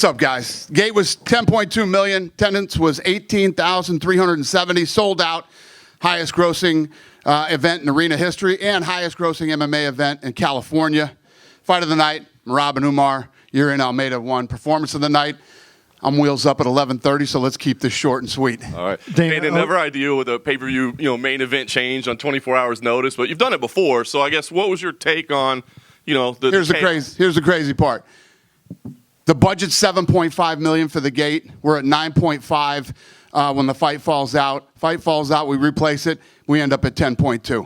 What's up, guys? Gate was 10.2 million. Attendance was 18,370. Sold out. Highest grossing event in arena history and highest grossing MMA event in California. Fight of the night, Merab and Umar. You're in Almeida won. Performance of the night. I'm wheels up at 11:30, so let's keep this short and sweet. All right. Dana, never ideal with a pay-per-view, main event change on 24 hours notice, but you've done it before. So I guess what was your take on, Here's the crazy part. The budget's $7.5 million for the gate. We're at 9.5 when the fight falls out. Fight falls out, we replace it. We end up at 10.2.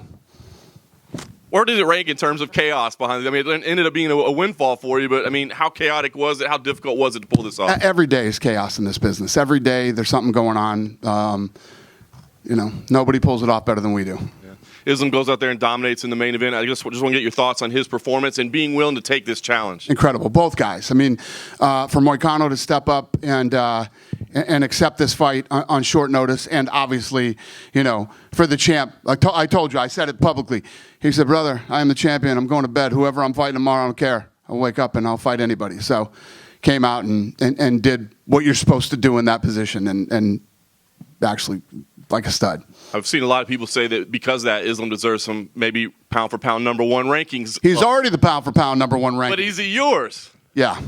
Where did it rank in terms of chaos behind it? I mean, it ended up being a windfall for you, but I mean, how chaotic was it? How difficult was it to pull this off? Every day is chaos in this business. Every day there's something going on. Nobody pulls it off better than we do. Islam goes out there and dominates in the main event. I just want to get your thoughts on his performance and being willing to take this challenge. Incredible, both guys. I mean, for Moicano to step up and accept this fight on short notice, and obviously, for the champ. I told you, I said it publicly. He said, "Brother, I am the champion. I'm going to bed. Whoever I'm fighting tomorrow, I don't care. I'll wake up and I'll fight anybody." So, came out and did what you're supposed to do in that position, and actually, like a stud. I've seen a lot of people say that because of that, Islam deserves some maybe pound-for-pound number one rankings. He's already the pound-for-pound number one ranking. But is he yours? Yeah.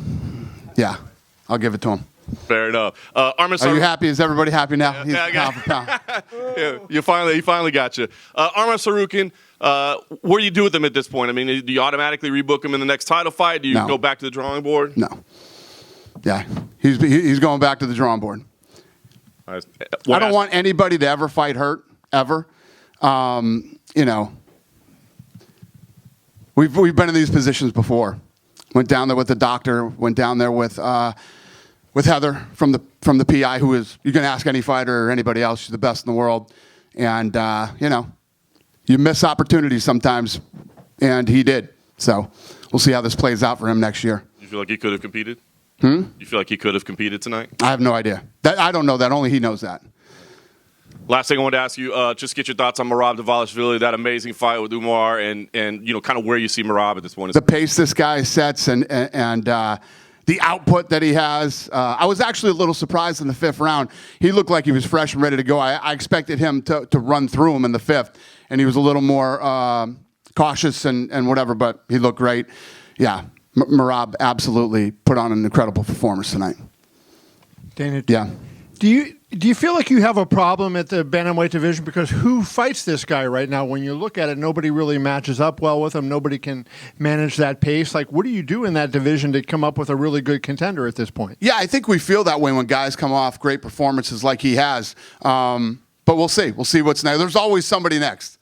I'll give it to him. Fair enough. Arman Are you happy? Is everybody happy now? Yeah, He's pound-for-pound. Yeah, he finally got you. Arman Tsarukyan, what do you do with him at this point? I mean, do you automatically rebook him in the next title fight? Do you go back to the drawing board? No. Yeah, he's going back to the drawing board. I don't want anybody to ever fight hurt, ever. We've been in these positions before. Went down there with the doctor. Went down there with Heather from the PI, who is, you can ask any fighter or anybody else. She's the best in the world. And you miss opportunities sometimes, and he did. So we'll see how this plays out for him next year. You feel like he could have competed? You feel like he could have competed tonight? I have no idea. I don't know that. Only he knows that. Last thing I wanted to ask you, just get your thoughts on Merab Dvalishvili, that amazing fight with Umar, and kind of where you see Merab at this point. The pace this guy sets and the output that he has. I was actually a little surprised in the fifth round. He looked like he was fresh and ready to go. I expected him to run through him in the fifth, and he was a little more cautious and whatever, but he looked great. Yeah. Merab absolutely put on an incredible performance tonight. Dana, yeah. Do you feel like you have a problem at the bantamweight division? Because who fights this guy right now? When you look at it, nobody really matches up well with him. Nobody can manage that pace. Like, what do you do in that division to come up with a really good contender at this point? Yeah, I think we feel that way when guys come off great performances like he has. But we'll see. We'll see what's next. There's always somebody next.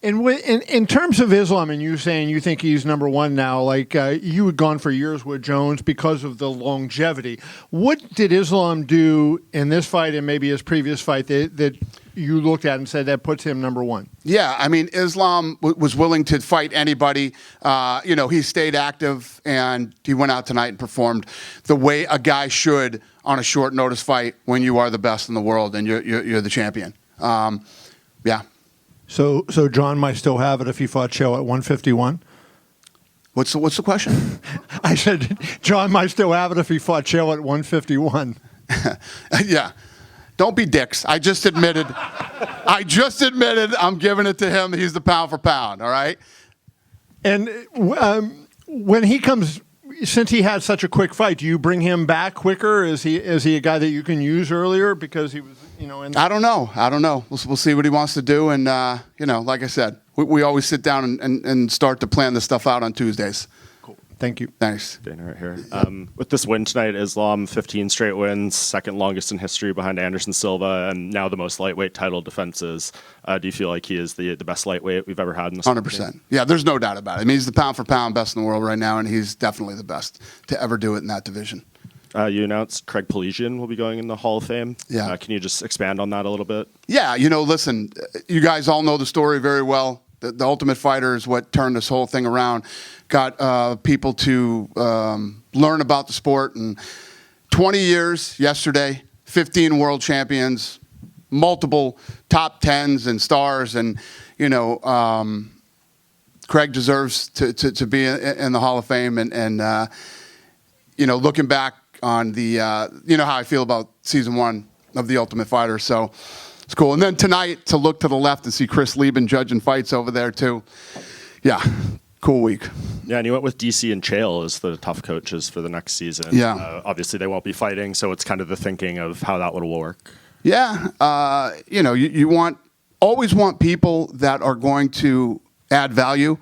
And in terms of Islam, and you saying you think he's number one now, like you had gone for years with Jones because of the longevity. What did Islam do in this fight and maybe his previous fight that you looked at and said that puts him number one? Yeah, I mean, Islam was willing to fight anybody. He stayed active, and he went out tonight and performed the way a guy should on a short notice fight when you are the best in the world and you're the champion. Yeah. So John might still have it if he fought Show at 151? What's the question? I said John might still have it if he fought Show at 151. Yeah. Don't be dicks. I just admitted I'm giving it to him. He's the pound for pound, all right? And when he comes, since he had such a quick fight, do you bring him back quicker? Is he a guy that you can use earlier because he was, I don't know. We'll see what he wants to do. And, like I said, we always sit down and start to plan this stuff out on Tuesdays. Cool. Thank you. Thanks. Dana right here. With this win tonight, Islam, 15 straight wins, second longest in history behind Anderson Silva, and now the most lightweight title defenses. Do you feel like he is the best lightweight we've ever had in this? 100%. Yeah, there's no doubt about it. I mean, he's the pound-for-pound best in the world right now, and he's definitely the best to ever do it in that division. You announced Craig Pelesian will be going in the Hall of Fame. Yeah. Can you just expand on that a little bit? Yeah, listen, you guys all know the story very well. The Ultimate Fighter is what turned this whole thing around. Got people to learn about the sport. And 20 years yesterday, 15 world champions, multiple top 10s and stars. And, Craig deserves to be in the Hall of Fame. And looking back on the, you know how I feel about season 1 of The Ultimate Fighter. So it's cool. And then tonight to look to the left and see Chris Lieben judging fights over there too. Yeah, cool week. Yeah, and you went with DC and Chael as the tough coaches for the next season. Yeah. Obviously, they won't be fighting, so it's kind of the thinking of how that would work. Yeah, you know, you always want people that are going to add value,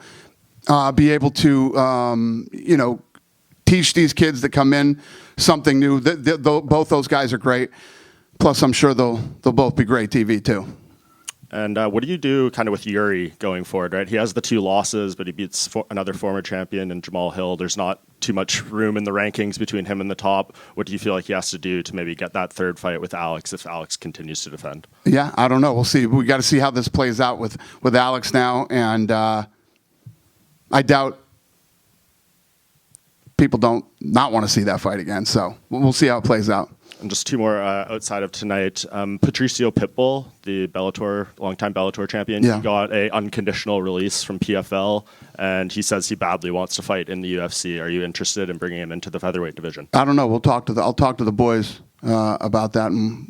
be able to, you know, teach these kids that come in something new. Both those guys are great. Plus, I'm sure they'll both be great TV too. And what do you do kind of with Yuri going forward, right? He has the 2 losses, but he beats another former champion in Jamal Hill. There's not too much room in the rankings between him and the top. What do you feel like he has to do to maybe get that 3rd fight with Alex if Alex continues to defend? Yeah, I don't know. We'll see. We got to see how this plays out with Alex now. And I doubt people don't not want to see that fight again. So we'll see how it plays out. And just 2 more outside of tonight. Patricio Pitbull, the longtime Bellator champion, yeah. He got an unconditional release from PFL, and he says he badly wants to fight in the UFC. Are you interested in bringing him into the featherweight division? I don't know. I'll talk to the boys about that, and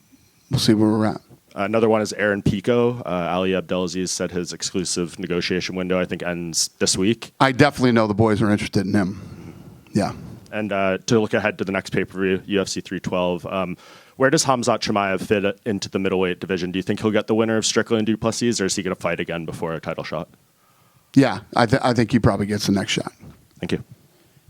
we'll see where we're at. Another one is Aaron Pico. Ali Abdelaziz said his exclusive negotiation window, I think, ends this week. I definitely know the boys are interested in him. Yeah. And to look ahead to the next pay-per-view, UFC 312, where does Khamzat Chimaev fit into the middleweight division? Do you think he'll get the winner of Strickland du Plessis, or is he going to fight again before a title shot? Yeah, I think he probably gets the next shot. Thank you.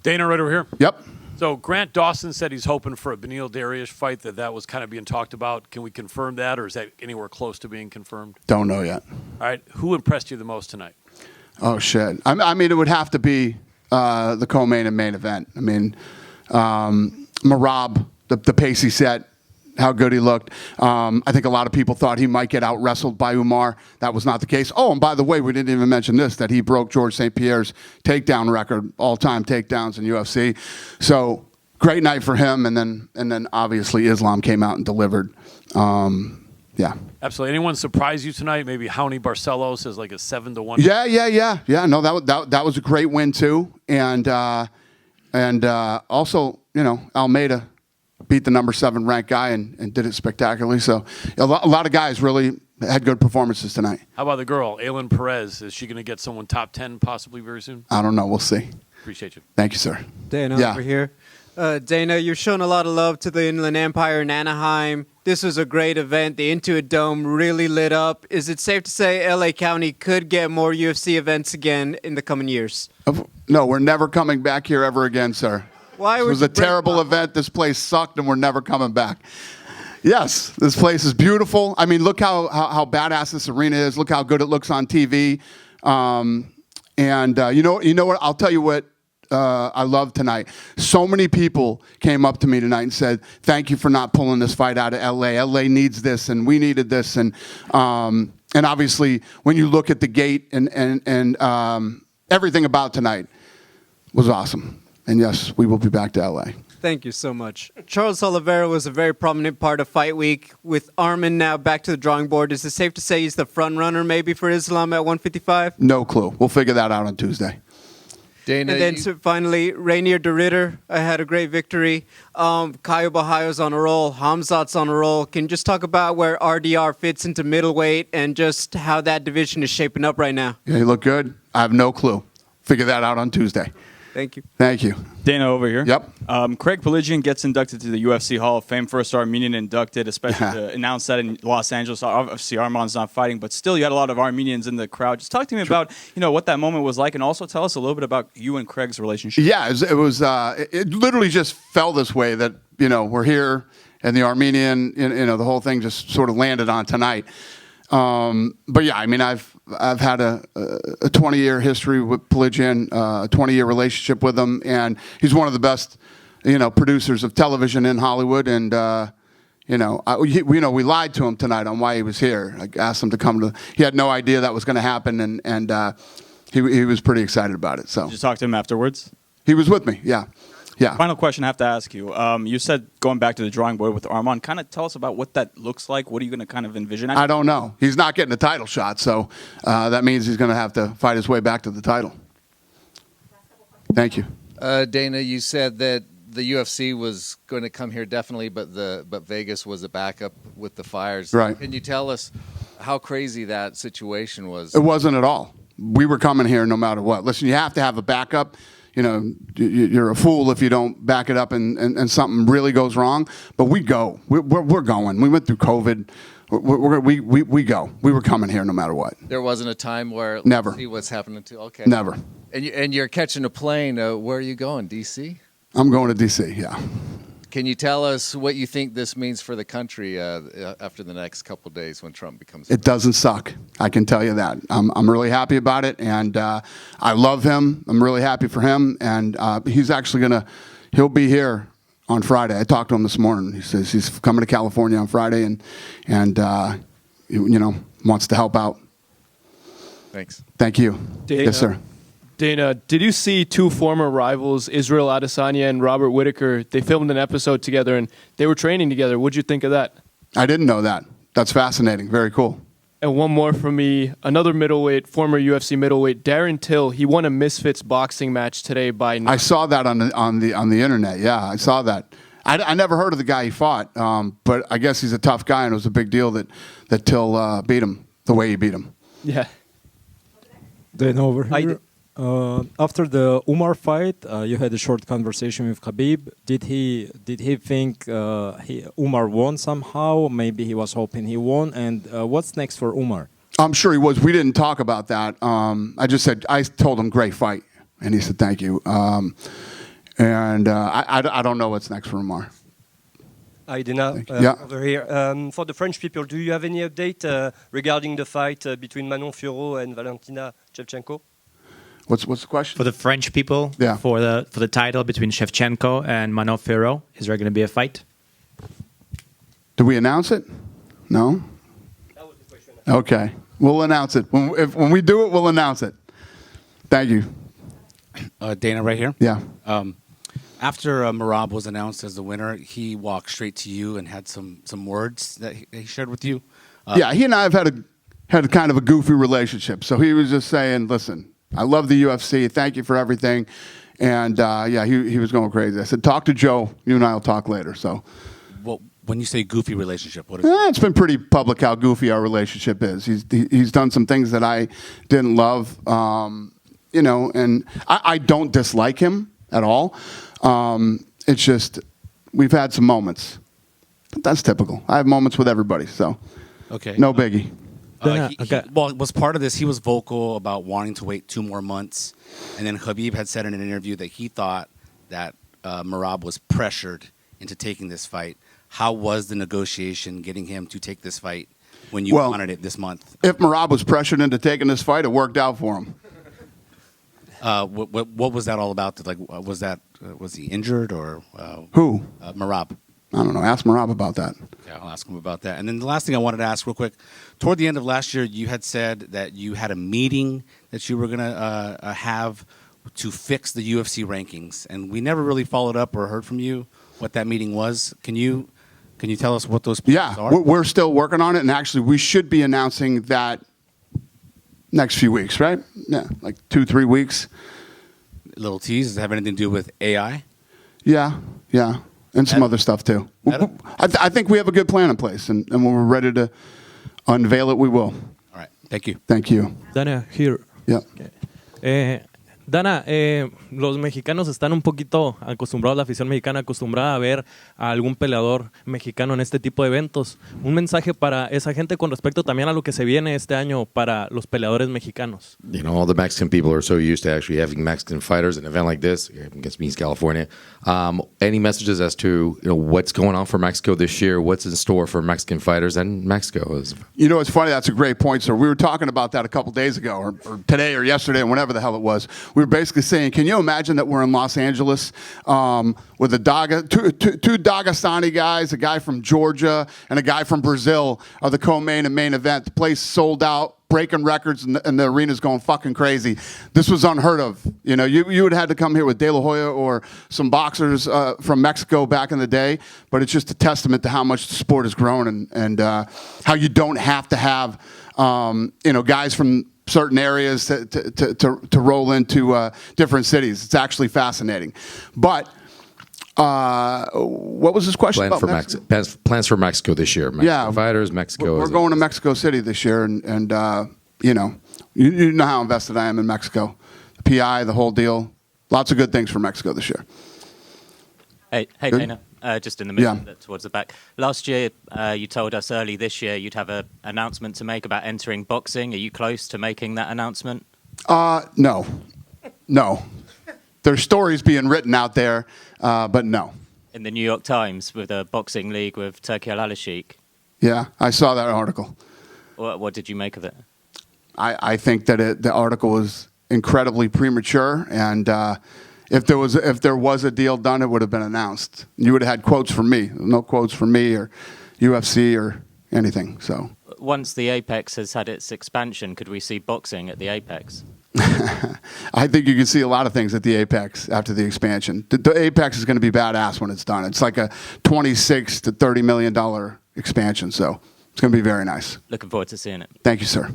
Dana, right over here. Yep. So Grant Dawson said he's hoping for a Beneil Dariush fight, that was kind of being talked about. Can we confirm that, or is that anywhere close to being confirmed? Don't know yet. All right. Who impressed you the most tonight? Oh, shit. I mean, it would have to be the co-main and main event. I mean, Merab, the pace he set, how good he looked. I think a lot of people thought he might get out-wrestled by Umar. That was not the case. Oh, and by the way, we didn't even mention this, that he broke George St. Pierre's takedown record, all-time takedowns in UFC. So, great night for him. And then obviously Islam came out and delivered. Yeah. Absolutely. Anyone surprise you tonight? Maybe Raoni Barcelos is like a 7-1. Yeah. No, that was a great win too, and also, you know, Almeida beat the number 7 ranked guy and did it spectacularly. So a lot of guys really had good performances tonight. How about the girl, Aylin Perez? Is she going to get someone top 10 possibly very soon? I don't know. We'll see. Appreciate you. Thank you, sir. Dana over here. Dana, you're showing a lot of love to the Inland Empire in Anaheim. This was a great event. The Intuit Dome really lit up. Is it safe to say LA County could get more UFC events again in the coming years? No, we're never coming back here ever again, sir. Why? It was a terrible event. This place sucked, and we're never coming back. Yes, this place is beautiful. I mean, look how badass this arena is. Look how good it looks on TV. You know what? I'll tell you what. I love tonight. So many people came up to me tonight and said, "Thank you for not pulling this fight out of LA. LA needs this, and we needed this." And obviously, when you look at the gate and everything about tonight was awesome. And yes, we will be back to LA. Thank you so much. Charles Oliveira was a very prominent part of Fight Week. With Arman now back to the drawing board, is it safe to say he's the front runner maybe for Islam at 155? No clue. We'll figure that out on Tuesday. Dana, and then finally, Rainier de Ritter had a great victory. Caio Bahaio's on a roll. Khamzat's on a roll. Can you just talk about where RDR fits into middleweight and just how that division is shaping up right now? Yeah, you look good. I have no clue. Figure that out on Tuesday. Thank you. Thank you. Dana over here. Yep. Craig Peligian gets inducted to the UFC Hall of Fame. First Armenian inducted, especially to announce that in Los Angeles. Obviously, Arman's not fighting, but still you had a lot of Armenians in the crowd. Just talk to me about, what that moment was like, and also tell us a little bit about you and Craig's relationship. Yeah, it literally just fell this way that, we're here and the Armenian, the whole thing just sort of landed on tonight. But yeah, I mean, I've had a 20-year history with Peligian, a 20-year relationship with him, and he's one of the best, producers of television in Hollywood. And we lied to him tonight on why he was here. I asked him to come to. He had no idea that was going to happen, and he was pretty excited about it. So did you talk to him afterwards? He was with me. Yeah. Yeah. Final question I have to ask you. You said going back to the drawing board with Arman. Kind of tell us about what that looks like. What are you going to kind of envision? I don't know. He's not getting a title shot, so that means he's going to have to fight his way back to the title. Thank you. Dana, you said that the UFC was going to come here definitely, but Vegas was a backup with the fires. Right. Can you tell us how crazy that situation was? It wasn't at all. We were coming here no matter what. Listen, you have to have a backup. You know, you're a fool if you don't back it up and something really goes wrong. But we go. We're going. We went through COVID. We go. We were coming here no matter what. There wasn't a time where Never. Let's see what's happening to. Okay. Never. And you're catching a plane. Where are you going? DC? I'm going to D.C., yeah. Can you tell us what you think this means for the country after the next couple of days when Trump becomes It doesn't suck. I can tell you that. I'm really happy about it, and I love him. I'm really happy for him, and he's actually he'll be here on Friday. I talked to him this morning. He says he's coming to California on Friday and wants to help out. Thanks. Thank you. Dana. Yes, sir. Dana, did you see two former rivals, Israel Adesanya and Robert Whittaker? They filmed an episode together and they were training together. What'd you think of that? I didn't know that. That's fascinating. Very cool. And one more from me, another middleweight, former UFC middleweight, Darren Till. He won a Misfits boxing match today by. I saw that on the internet. Yeah, I saw that. I never heard of the guy he fought, but I guess he's a tough guy, and it was a big deal that Till beat him the way he beat him. Yeah. Then over here. After the Umar fight, you had a short conversation with Khabib. Did he think Umar won somehow? Maybe he was hoping he won. And what's next for Umar? I'm sure he was. We didn't talk about that. I told him great fight, and he said thank you. I don't know what's next for Umar. Hi, Dana. Over here. For the French people, do you have any update regarding the fight between Manon Fiorot and Valentina Shevchenko? What's the question? For the French people, yeah. for the title between Shevchenko and Manon Fiorot, is there going to be a fight? Did we announce it? No? That was the question. Okay. We'll announce it. When we do it, we'll announce it. Thank you. Dana, right here? Yeah. After Merab was announced as the winner, he walked straight to you and had some words that he shared with you. Yeah, he and I have had kind of a goofy relationship. So he was just saying, listen, I love the UFC. Thank you for everything. And, he was going crazy. I said, talk to Joe. You and I will talk later. So, well, when you say goofy relationship, what is it? It's been pretty public how goofy our relationship is. He's done some things that I didn't love, and I don't dislike him at all. It's just we've had some moments. But that's typical. I have moments with everybody. So, okay. No biggie. Was part of this, he was vocal about wanting to wait 2 more months. And then Khabib had said in an interview that he thought that Merab was pressured into taking this fight. How was the negotiation getting him to take this fight when you wanted it this month? If Merab was pressured into taking this fight, it worked out for him. What was that all about? Was he injured or who? Merab. I don't know. Ask Merab about that. Yeah, I'll ask him about that. And then the last thing I wanted to ask real quick, toward the end of last year, you had said that you had a meeting that you were going to have to fix the UFC rankings, and we never really followed up or heard from you what that meeting was. Can you tell us what those plans are? Yeah, we're still working on it, and actually we should be announcing that next few weeks, right? Yeah, like 2-3 weeks. A little tease. Does it have anything to do with AI? Yeah. And some other stuff, too. I think we have a good plan in place, and when we're ready to unveil it, we will. All right. Thank you. Thank you. Dana, here. Yeah. Okay. Dana, los mexicanos están un poquito acostumbrados, la afición mexicana acostumbrada a ver a algún peleador mexicano en este tipo de eventos. Un mensaje para esa gente con respecto también a lo que se viene este año para los peleadores mexicanos. You know, all the Mexican people are so used to actually having Mexican fighters at an event like this, against East California. Any messages as to what's going on for Mexico this year? What's in store for Mexican fighters and Mexico? You know, it's funny. That's a great point, sir. We were talking about that a couple days ago, or today, or yesterday, or whenever the hell it was. We were basically saying, can you imagine that we're in Los Angeles with two Dagestani guys, a guy from Georgia and a guy from Brazil are the co-main and main event. The place sold out, breaking records, and the arena's going fucking crazy. This was unheard of. You know, you would have had to come here with De La Hoya or some boxers from Mexico back in the day, but it's just a testament to how much the sport has grown and how you don't have to have guys from certain areas to roll into different cities. It's actually fascinating. But What was his question about Mexico? Plans for Mexico this year. Mexico fighters, Mexico. We're going to Mexico City this year, and you know how invested I am in Mexico. The PI, the whole deal. Lots of good things for Mexico this year. Hey Good? Dana. Just in the middle, towards the back. Last year, you told us early this year you'd have an announcement to make about entering boxing. Are you close to making that announcement? No. There's stories being written out there, but no. In the New York Times with a boxing league with Turki Al-Alashik. Yeah, I saw that article. What did you make of it? I think that the article was incredibly premature, and if there was a deal done, it would have been announced. You would have had quotes from me. No quotes from me or UFC or anything. So once the Apex has had its expansion, could we see boxing at the Apex? I think you can see a lot of things at the Apex after the expansion. The Apex is going to be badass when it's done. It's like a $26 to $30 million expansion, so it's going to be very nice. Looking forward to seeing it. Thank you, sir.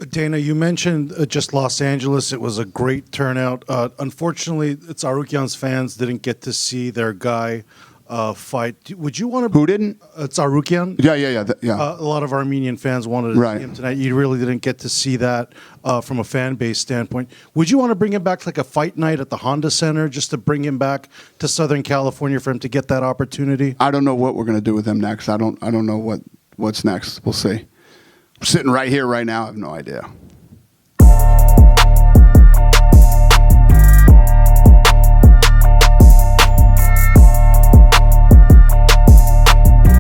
Dana, you mentioned just Los Angeles. It was a great turnout. Unfortunately, Tsarukyan's fans didn't get to see their guy fight. Would you want to? Who didn't? Tsarukyan. Yeah. A lot of Armenian fans wanted to see him tonight. You really didn't get to see that from a fan base standpoint. Would you want to bring him back to like a fight night at the Honda Center just to bring him back to Southern California for him to get that opportunity? I don't know what we're going to do with him next. I don't know what's next. We'll see. I'm sitting right here, right now. I have no idea.